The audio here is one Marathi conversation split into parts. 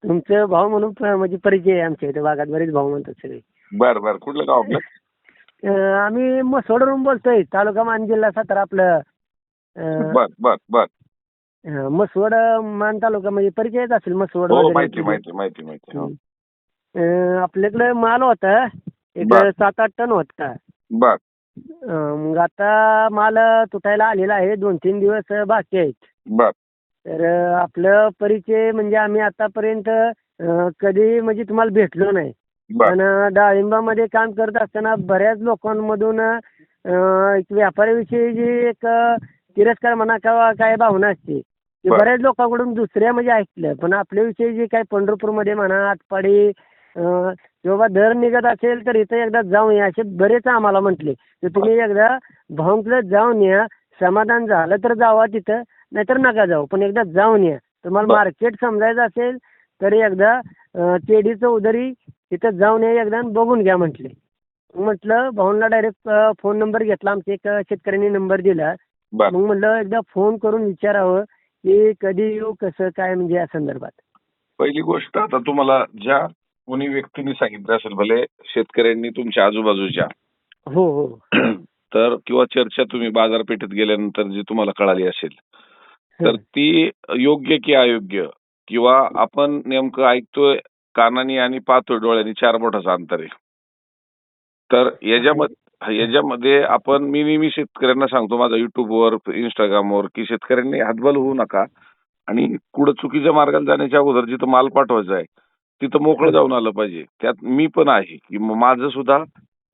तुमचं भाऊ म्हणून म्हणजे परिचय आहे आमच्या इथे भागात बरेच भाऊ म्हणतात सगळे. बर बर, कुठलं गाव आपलं? आम्ही मसवडवरून बोलतोय, तालुका मान, जिल्हा सातारा. आपलं बर बर बर. मसवड मान तालुका म्हणजे परिचयच असेल मसवड हो, वगैरे. माहिती माहिती माहिती माहिती. हो. आपल्याकडे माल होता एक बर. 7-8 टन होता. बर मग आता माल तुटायला आलेला आहे, 2-3 दिवस बाकी आहेत. बर तर आपलं परिचय म्हणजे आम्ही आतापर्यंत कधी म्हणजे तुम्हाला भेटलो नाही. बर पण डाळिंबामध्ये काम करत असताना बऱ्याच लोकांमधून एक व्यापाऱ्याविषयी जी एक तिरस्कार म्हणा किंवा काय भावना असते ती बर. बऱ्याच लोकांकडून दुसऱ्या म्हणजे ऐकलं. पण आपल्याविषयी जे काय पंढरपूरमध्ये म्हणा, आटपाडी किंवा दर निघत असेल तर इथं एकदा जाऊन या असे बरेच आम्हाला म्हटले की तुम्ही एकदा भाऊंकडे जाऊन या, समाधान झालं तर जावा तिथं, नाहीतर नका जाऊ, पण एकदा जाऊन या. तुम्हाला बर. मार्केट समजायचं असेल तर एकदा केडीचं उदरी तिथं जाऊन या एकदा आणि बघून घ्या म्हटले. म्हटलं भाऊंना डायरेक्ट फोन नंबर घेतला, आमच्या एक शेतकऱ्यांनी नंबर दिला. बर. मग म्हटलं एकदा फोन करून विचारावं की कधी येऊ, कसं काय म्हणजे या संदर्भात. पहिली गोष्ट, आता तुम्हाला ज्या कोणी व्यक्तीने सांगितलं असेल, भले शेतकऱ्यांनी तुमच्या आजूबाजूच्या, हो हो तर किंवा चर्चा तुम्ही बाजारपेठेत गेल्यानंतर जी तुम्हाला कळाली असेल, तर ती योग्य की अयोग्य, किंवा आपण नेमकं ऐकतोय कानानी आणि पाहतोय डोळ्यांनी, 4 बोटाचं अंतर आहे. तर याच्यामध्ये आपण, मी नेहमी शेतकऱ्यांना सांगतो माझा युट्यूबवर, इंस्टाग्रामवर, की शेतकऱ्यांनी हतबल होऊ नका आणि कुठं चुकीच्या मार्गाला जाण्याच्या अगोदर जिथं माल पाठवायचा आहे तिथं मोकळं जाऊन आलं पाहिजे. त्यात मी पण आहे की माझं सुद्धा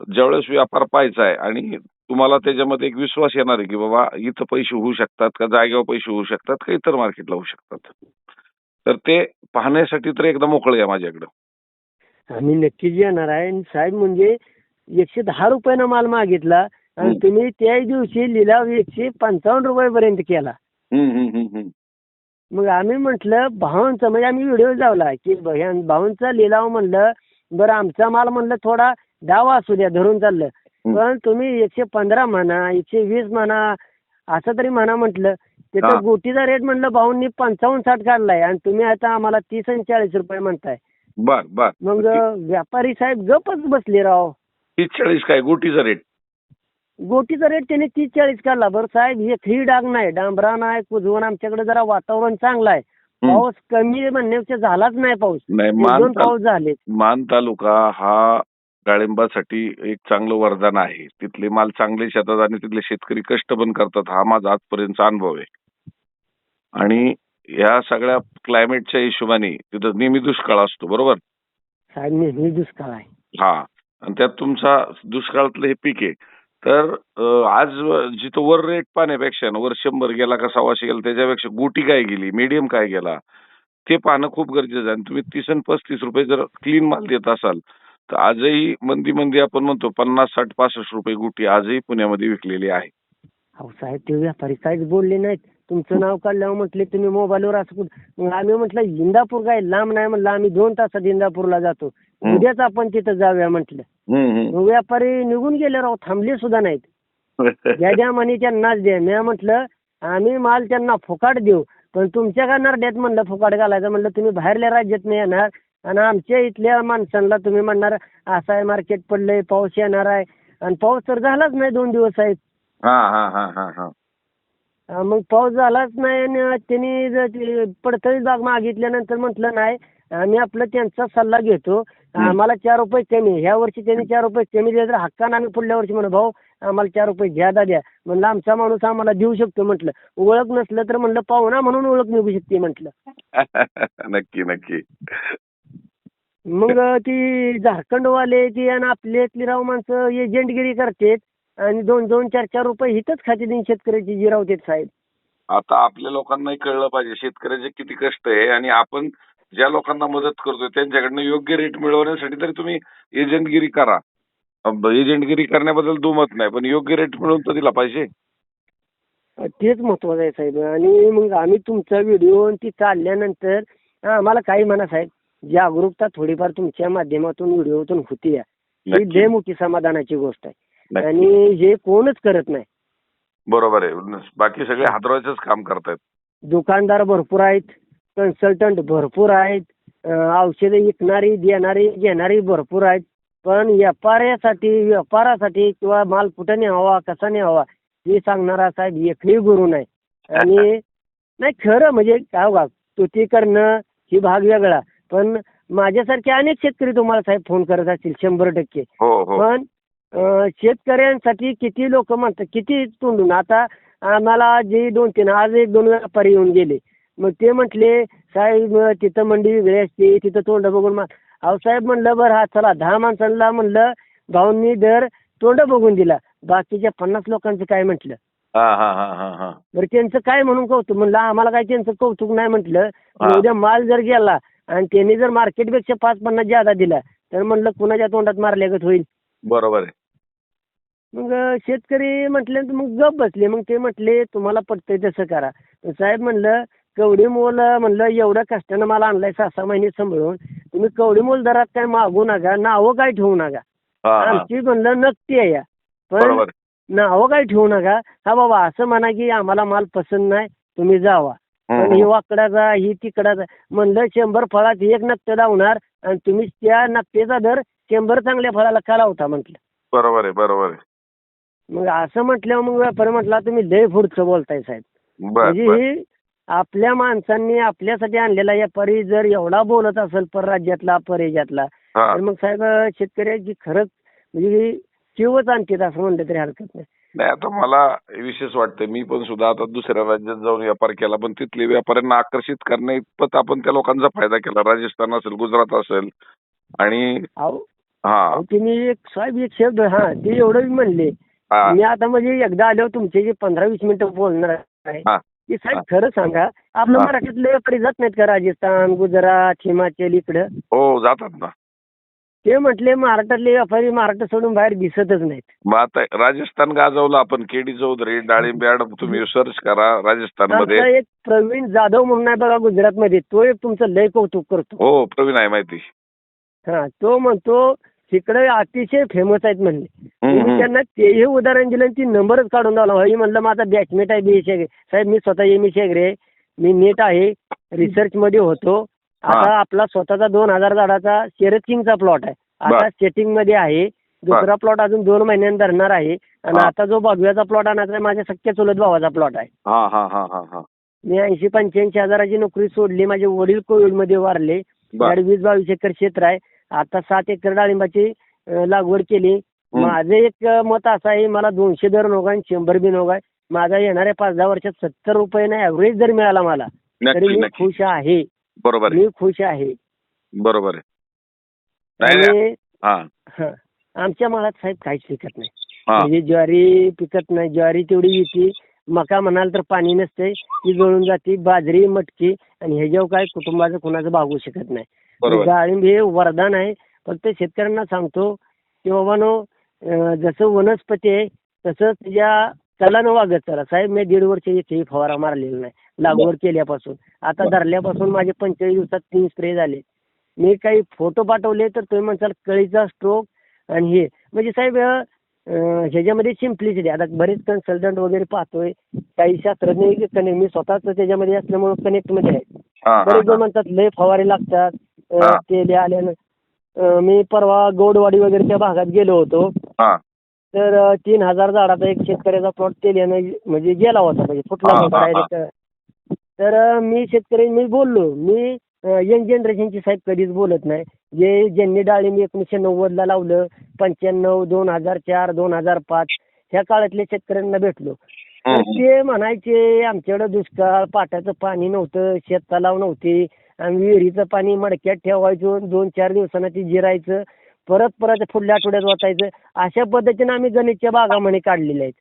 ज्यावेळेस व्यापार पाहायचा आहे आणि तुम्हाला त्याच्यामध्ये एक विश्वास येणार आहे की बाबा इथं पैसे होऊ शकतात का, जागेवर पैसे होऊ शकतात का, इतर मार्केटला होऊ शकतात, तर ते पाहण्यासाठी तर एकदा मोकळं या माझ्याकडं. आम्ही नक्कीच येणार आहे. आणि साहेब म्हणजे 110 रुपयानं माल मागितला आणि तुम्ही त्याच दिवशी लिलाव 155 रुपयापर्यंत केला. मग आम्ही म्हटलं भावांचा म्हणजे आम्ही व्हिडिओ लावला की भावांचा लिलाव म्हणलं बरं, आमचा माल म्हणलं थोडा डावा असू द्या धरून चाललं, पण तुम्ही 115 म्हणा, 120 म्हणा, असं तरी म्हणा म्हटलं. त्याचा गोटीचा रेट म्हणलं भाऊंनी 55-60 काढलाय आणि तुम्ही आता आम्हाला 30 आणि 40 रुपये म्हणताय. बर बर. मग व्यापारी साहेब गपच बसले राव. 30-40 काय गोटीचा रेट? गोटीचा रेट त्याने 30-40 काढला. बरं साहेब, एकही डाग नाही, डांबरा नाही, कुजवण. आमच्याकडे जरा वातावरण चांगलं आहे, पाऊस कमी म्हणण्यापेक्षा झालाच नाही पाऊस. नाही, 2 पाऊस झाले. मान तालुका हा डाळिंबासाठी एक चांगलं वरदान आहे. तिथले माल चांगले शेतात आणि तिथले शेतकरी कष्ट पण करतात, हा माझा आजपर्यंतचा अनुभव आहे. आणि या सगळ्या क्लायमेटच्या हिशोबाने तिथं नेहमी दुष्काळ असतो, बरोबर? साहेब नेहमी दुष्काळ आहे. हा, आणि त्यात तुमचा दुष्काळातलं हे पीक आहे. तर आज जिथं वर रेट पाहण्यापेक्षा वर 100 गेला का 125 गेला, त्याच्यापेक्षा गोटी काय गेली, मीडियम काय गेला, ते पाहणं खूप गरजेचं आहे. आणि तुम्ही 30 आणि 35 रुपये जर क्लीन माल देत असाल तर आजही मंदी आपण म्हणतो 50, 60, 65 रुपये गुटी आजही पुण्यामध्ये विकलेली आहे. अहो साहेब, ते व्यापारी काहीच बोलले नाहीत. तुमचं नाव काढल्यावर म्हटले तुम्ही मोबाईलवर असं कुठं. मग आम्ही म्हटलं इंदापूर काय लांब नाही, म्हणलं आम्ही 2 तासात इंदापूरला जातो, उद्याच आपण तिथं जाऊया म्हटलं. मग व्यापारी निघून गेले राव, थांबले सुद्धा नाहीत. ज्या म्हणे त्यांनाच द्या. मी म्हटलं आम्ही माल त्यांना फुकाट देऊ, पण तुमच्या का नरड्यात म्हणलं फुकाट घालायचं. म्हणलं तुम्ही बाहेरल्या राज्यात नाही येणार आणि आमच्या इथल्या माणसांना तुम्ही म्हणणार असं आहे, मार्केट पडलंय, पाऊस येणार आहे. आणि पाऊस तर झालाच नाही 2 दिवस आहेत. मग पाऊस झालाच नाही आणि त्यांनी पडतळीत बाग मागितल्यानंतर म्हटलं नाही, आम्ही आपलं त्यांचा सल्ला घेतो, आम्हाला 4 रुपये कमी. ह्या वर्षी त्यांनी 4 रुपये कमी दिले तर हक्कानं आम्ही पुढल्या वर्षी म्हणू भाऊ आम्हाला 4 रुपये ज्यादा द्या. म्हणलं आमचा माणूस आम्हाला देऊ शकतो. म्हटलं ओळख नसलं तर म्हणलं पाहुणा म्हणून ओळख निघू शकते म्हटलं. नक्की नक्की. मग ती झारखंडवाले ती आणि आपल्यातली राव माणसं एजंटगिरी करतात आणि 2-2, 4-4 रुपये हिथंच खाते दिन शेतकऱ्याची जिरावतेत साहेब. आता आपल्या लोकांनाही कळलं पाहिजे शेतकऱ्याचे किती कष्ट आहे, आणि आपण ज्या लोकांना मदत करतोय त्यांच्याकडनं योग्य रेट मिळवण्यासाठी तरी तुम्ही एजंटगिरी करा. एजंटगिरी करण्याबद्दल दुमत नाही, पण योग्य रेट मिळवून तर दिला पाहिजे. तेच महत्वाचं आहे साहेब. आणि मग आम्ही तुमचा व्हिडिओ ती चालल्यानंतर आम्हाला काही म्हणा साहेब, जागरूकता थोडीफार तुमच्या माध्यमातून व्हिडिओतून होती, ही लय मोठी समाधानाची गोष्ट आहे. आणि हे कोणच करत नाही. बरोबर आहे, बाकी सगळे हादरवायचंच काम करतायत. दुकानदार भरपूर आहेत, कन्सल्टंट भरपूर आहेत, औषधं विकणारी देणारी घेणारी भरपूर आहेत. पण व्यापारासाठी किंवा माल कुठं न्यावा कसा न्यावा हे सांगणारा साहेब एकही गुरु नाही. आणि नाही खरं म्हणजे काय बघा स्तुती करणं ही भाग वेगळा. पण माझ्यासारखे अनेक शेतकरी तुम्हाला साहेब फोन करत असतील 100%. हो हो पण शेतकऱ्यांसाठी किती लोक म्हणतात किती तोंडून आता आम्हाला जे 2-3 आज 1-2 व्यापारी येऊन गेले. मग ते म्हटले साहेब तिथं मंडी वेगळी असते तिथं तोंड बघून अहो साहेब म्हणलं बरं हा चला 10 माणसांना म्हणलं भाऊंनी दर तोंड बघून दिला. बाकीच्या 50 लोकांचं काय म्हटलं. हा हा हा हा हा बरं त्यांचं काय म्हणून कौतुक म्हणलं आम्हाला काय त्यांचं कौतुक नाही म्हटलं. हा. उद्या माल जर गेला आणि त्यांनी जर मार्केटपेक्षा 5-50 ज्यादा दिला तर म्हणलं कुणाच्या तोंडात मारल्यागत होईल. बरोबर आहे. मग शेतकरी म्हटल्यानंतर मग गप बसले. मग ते म्हटले तुम्हाला पटतंय तसं करा. साहेब म्हणलं कवडी मोल म्हणलं एवढ्या कष्टानं मला आणलाय 6-6 महिने सांभाळून तुम्ही कवडी मोल दरात काय मागू नका नावं काय ठेवू नका. हा हा आमची म्हणलं नक्की आहे या. पण बरोबर आहे. नावं काय ठेवू नका. हा बाबा असं म्हणा की आम्हाला माल पसंत नाही तुम्ही जावा. हम्म, पण ही वाकडाचा ही तिकडाचा म्हणलं 100 फळात 1 नक्ते लावणार आणि तुम्ही त्या नक्तेचा दर 100 चांगल्या फळाला का लावता म्हटलं. बरोबर आहे. बरोबर आहे. मग असं म्हटल्यावर मग व्यापारी म्हटला तुम्ही लय पुढचं बोलताय साहेब. बर म्हणजे बर ही आपल्या माणसांनी आपल्यासाठी आणलेला व्यापारी जर एवढा बोलत असेल परराज्यातला परदेशातला हा तर मग साहेब शेतकऱ्याची खरंच म्हणजे जीवच आणतात असं म्हणलं तरी हरकत नाही. नाही आता मला विशेष वाटतं मी पण सुद्धा आता दुसऱ्या राज्यात जाऊन व्यापार केला पण तिथले व्यापाऱ्यांना आकर्षित करण्या इतपत आपण त्या लोकांचा फायदा केला. राजस्थान असेल गुजरात असेल आणि अहो हा अहो, तुम्ही एक साहेब एक शब्द ते एवढं बी म्हणले. हा मी आता म्हणजे एकदा आल्यावर तुमचे जे 15-20 मिनिटं बोलणार आहे हा की साहेब हा. खरं सांगा आपलं हा. मराठीतले व्यापारी जात नाहीत का राजस्थान गुजरात हिमाचल इकडं. हो जातात ना. ते म्हटले महाराष्ट्रातले व्यापारी महाराष्ट्र सोडून बाहेर दिसतच नाहीत. मग आता राजस्थान गाजवलं आपण केडी चौधरी डाळिंब यार्ड तुम्ही सर्च करा राजस्थान मध्ये. आमचा एक प्रवीण जाधव म्हणून आहे बघा गुजरातमध्ये तो एक तुमचं लय कौतुक करतो. हो प्रवीण आहे माहिती. तो म्हणतो तिकडे अतिशय फेमस आहेत म्हणले. तुम्ही त्यांना तेही उदाहरण दिलं आणि ती नंबरच काढून लावला. हे म्हणलं माझा बॅचमेट आहे BSc साहेब मी स्वतः MSc आहे मी नेट आहे रिसर्च मध्ये होतो. आता आपला स्वतःचा 2000 झाडाचा शरद किंगचा प्लॉट आहे आता सेटिंग मध्ये आहे. दुसरा प्लॉट अजून 2 महिन्यांनी धरणार आहे आणि आता जो बागव्याचा प्लॉट आणायचा आहे माझ्या सख्या चुलत भावाचा प्लॉट आहे. मी 80-85 हजाराची नोकरी सोडली. माझे वडील कोविडमध्ये वारले. 20-22 एकर क्षेत्र आहे. आता 7 एकर डाळिंबाची लागवड केली. माझं एक मत असं आहे मला 200 दर नको आणि 100 बी नको आहे. माझा येणाऱ्या 5-10 वर्षात 70 रुपयाने ऍव्हरेज जर मिळाला मला तरी मी खुश आहे. बरोबर मी खुश आहे. बरोबर आहे. आणि आमच्या माळात साहेब काहीच पिकत नाही. म्हणजे ज्वारी पिकत नाही. ज्वारी तेवढी येते. मका म्हणाल तर पाणी नसते ती जळून जाते. बाजरी मटकी आणि ह्याच्यावर काय कुटुंबाचं कुणाचं भागू शकत नाही. डाळिंब हे वरदान आहे. फक्त शेतकऱ्यांना सांगतो की बाबांनो जसं वनस्पती आहे तसं तुझ्या चलानं वागत चला. साहेब मी 1.5 वर्ष एकही फवारा मारलेला नाही लागवड केल्यापासून. आता धरल्यापासून माझे 45 दिवसात 3 स्प्रे झाले. मी काही फोटो पाठवले तर तुम्ही म्हणसाल कळीचा स्ट्रोक आणि हे म्हणजे साहेब ह्याच्यामध्ये सिम्प्लिसिटी. आता बरेच कन्सल्टंट वगैरे पाहतोय काही शास्त्रज्ञ मी स्वतःच त्याच्यामध्ये असल्यामुळे कनेक्ट मध्ये आहे. बरेच जण म्हणतात लय फवारे लागतात ते आल्यानं. मी परवा गौडवाडी वगैरे त्या भागात गेलो होतो तर 3000 झाडाचा एक शेतकऱ्याचा प्लॉट केल्यानं म्हणजे गेला होता म्हणजे फुटला होता डायरेक्ट. तर मी शेतकरी मी बोललो मी यंग जनरेशनची साहेब कधीच बोलत नाही. ज्यांनी डाळिंब 1990 लावलं 95 2004 2005 ह्या काळातल्या शेतकऱ्यांना भेटलो तर ते म्हणायचे आमच्याकडे दुष्काळ पाटाचं पाणी नव्हतं शेत तलाव नव्हते आम्ही विहिरीचं पाणी मडक्यात ठेवायचो 2-4 दिवसांना ती जिरायचं परत पुढल्या आठवड्यात वाचायचं. अशा पद्धतीने आम्ही गणितच्या बागा म्हणे काढलेल्या आहेत.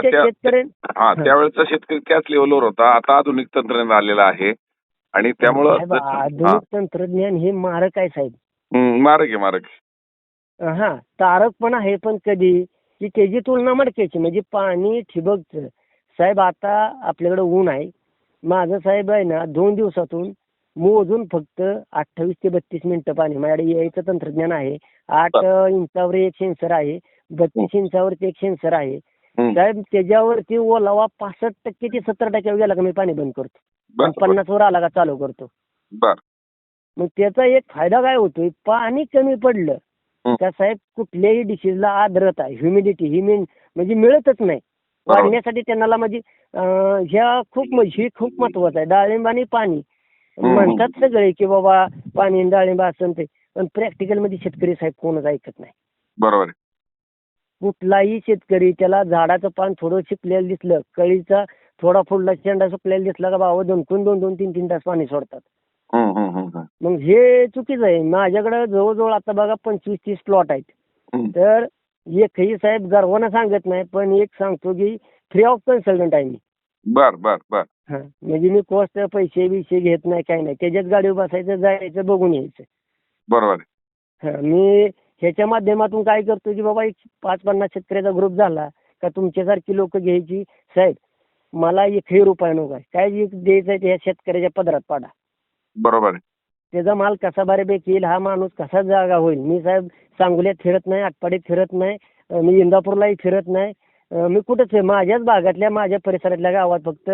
शेतकरी त्यावेळेचा शेतकरी त्याच लेवलवर होता. आता आधुनिक तंत्रज्ञान आलेलं आहे आणि त्यामुळं आधुनिक तंत्रज्ञान हे मारक आहे साहेब. मारक तारक पण आहे पण कधी की त्याची तुलना मडक्याची म्हणजे पाणी ठिबकचं. साहेब आता आपल्याकडे ऊन आहे. माझं साहेब आहे ना 2 दिवसातून मोजून फक्त 28 ते 32 मिनिटं पाणी माझ्याकडे यायचं तंत्रज्ञान आहे. 8 इंचावर एक सेन्सर आहे 32 इंचावरती एक सेन्सर आहे. साहेब त्याच्यावरती ओलावा 65% ते 70% गेला का मी पाणी बंद करतो. 50 वर आला का चालू करतो. मग त्याचा एक फायदा काय होतोय, पाणी कमी पडलं हं. का साहेब कुठल्याही डिसीजला आर्द्रता ह्युमिडिटी ही म्हणजे मिळतच नाही. बरोबर. वाढण्यासाठी त्यांना म्हणजे ही खूप महत्वाचं आहे. डाळिंब आणि पाणी हं. म्हणतात सगळे की बाबा पाणी आणि डाळिंब असं ते, पण प्रॅक्टिकल मध्ये शेतकरी साहेब कोणच ऐकत नाही. बरोबर आहे. कुठलाही शेतकरी त्याला झाडाचं पान थोडं शिकलेलं दिसलं, कळीचा थोडा फुलला शेंडा सुकलेला दिसला का बाबा 2 तीन तास पाणी सोडतात. हं, हं, हं, हं. मग हे चुकीचं आहे. माझ्याकडे जवळजवळ आता बघा 25-30 प्लॉट आहेत. हं. तर एकही साहेब गर्वानं सांगत नाही, पण एक सांगतो की फ्री ऑफ कन्सल्टंट आहे मी. बर बर बर. हां, म्हणजे मी कॉस्ट पैसे बिसे घेत नाही, काही नाही. त्याच्याच गाडीवर बसायचं, जायचं, बघून यायचं. बरोबर आहे. हां, मी ह्याच्या माध्यमातून काय करतो की बाबा एक 5-50 शेतकऱ्याचा ग्रुप झाला का तुमच्यासारखी लोक घ्यायची. साहेब मला एकही रुपया नको आहे. काय द्यायचं आहे ते ह्या शेतकऱ्याच्या पदरात पाडा. बरोबर आहे. त्याचा माल कसा बऱ्यापैकी येईल, हा माणूस कसा जागा होईल. मी साहेब सांगोल्यात फिरत नाही, आटपाडीत फिरत नाही, मी इंदापूरलाही फिरत नाही. मी कुठंच माझ्याच भागातल्या माझ्या परिसरातल्या गावात फक्त